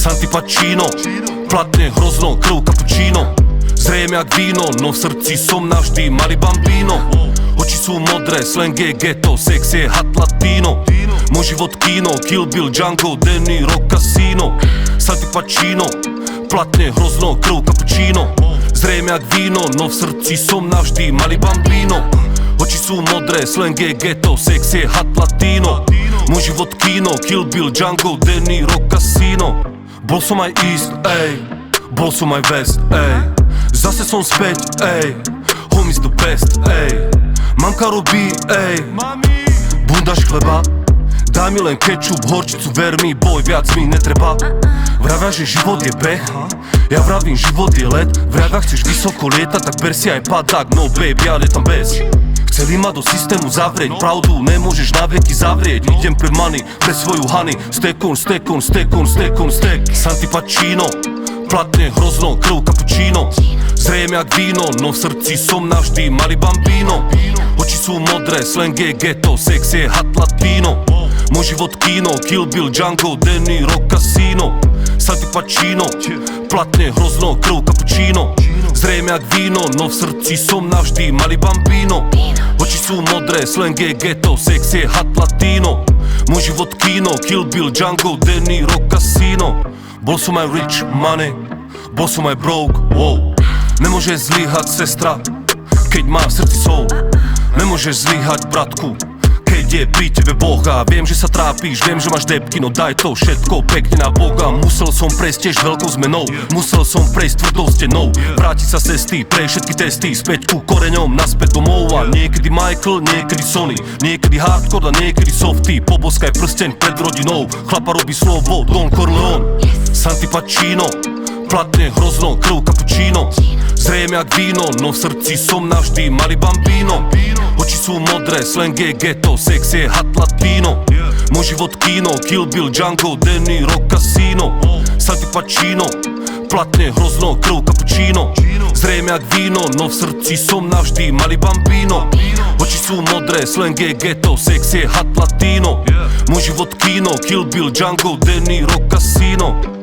Santi Pacino, platne hrozno, krv kapučíno. Zrejme jak víno, no v srdci som navždy malý bambino. Oči sú modré, slang je ghetto, sex je hat latino. Môj život kino, Kill Bill, Django, Danny, Rock, Casino. Santi Pacino, platne hrozno, krv kapučíno. Zrejme jak víno, no v srdci som navždy malý bambino. Oči sú modré, slang je ghetto, sex je hat latino. Môj život kino, Kill Bill, Django, Danny, Rock, Casino. Bol som aj east, ej, bol som aj west, ej. Zase som späť, ej, homies the best, ej. Mamka robí, ej, bundáš chleba. Daj mi len kečup, horčicu, ver mi, boj, viac mi netreba. Vravia, že život je beh, ja vravím, život je let. Vravia, chceš vysoko lietať, tak ber si aj padák, no babe, ja lietam bez. Chceli ma do systému zavrieť, pravdu nemôžeš na veky zavrieť. Idem pre money, pre svoju honey, stack on stack on stack on stack on stack. Santi Pacino, platne hrozno, krv kapučíno. Zrejme jak víno, no v srdci som navždy malý bambino. Oči sú modré, slang je ghetto, sex je hat latino. Môj život kino, Kill Bill, Django, Danny, Rock, Casino. Santi Pacino, platne hrozno, krv kapučíno. Zrejme jak víno, no v srdci som navždy malý bambino. Oči sú modré, slang je ghetto, sex je hat latino. Môj život kino, Kill Bill, Django, Danny, Rock, Casino. Bol som aj rich money, bol som aj broke, wow. Nemôžeš zlyhať sestra, keď má v srdci soul. Nemôžeš zlyhať bratku, keď je pri tebe Boha. Viem, že sa trápíš, viem, že máš debky, no daj to všetko pekne na Boga. Musel som prejsť tiež veľkou zmenou, musel som prejsť tvrdou stenou. Vrátiť sa z cesty, prejsť všetky testy, späť ku koreňom, naspäť domov. A niekedy Michael, niekedy Sony, niekedy hardcore a niekedy softy. Poboskaj prsteň pred rodinou, chlapa robí slovo Don Corleone. Santi Pacino, platne hrozno, krv kapučíno. Zrejme jak víno, no v srdci som navždy malý bambino. Oči sú modré, slang je ghetto, sex je hat latino. Môj život kino, Kill Bill, Django, Danny, Rock, Casino. Santi Pacino, platne hrozno, krv kapučíno. Zrejme jak víno, no v srdci som navždy malý bambino. Oči sú modré, slang je ghetto, sex je hat latino. Môj život kino, Kill Bill, Django, Danny, Rock, Casino.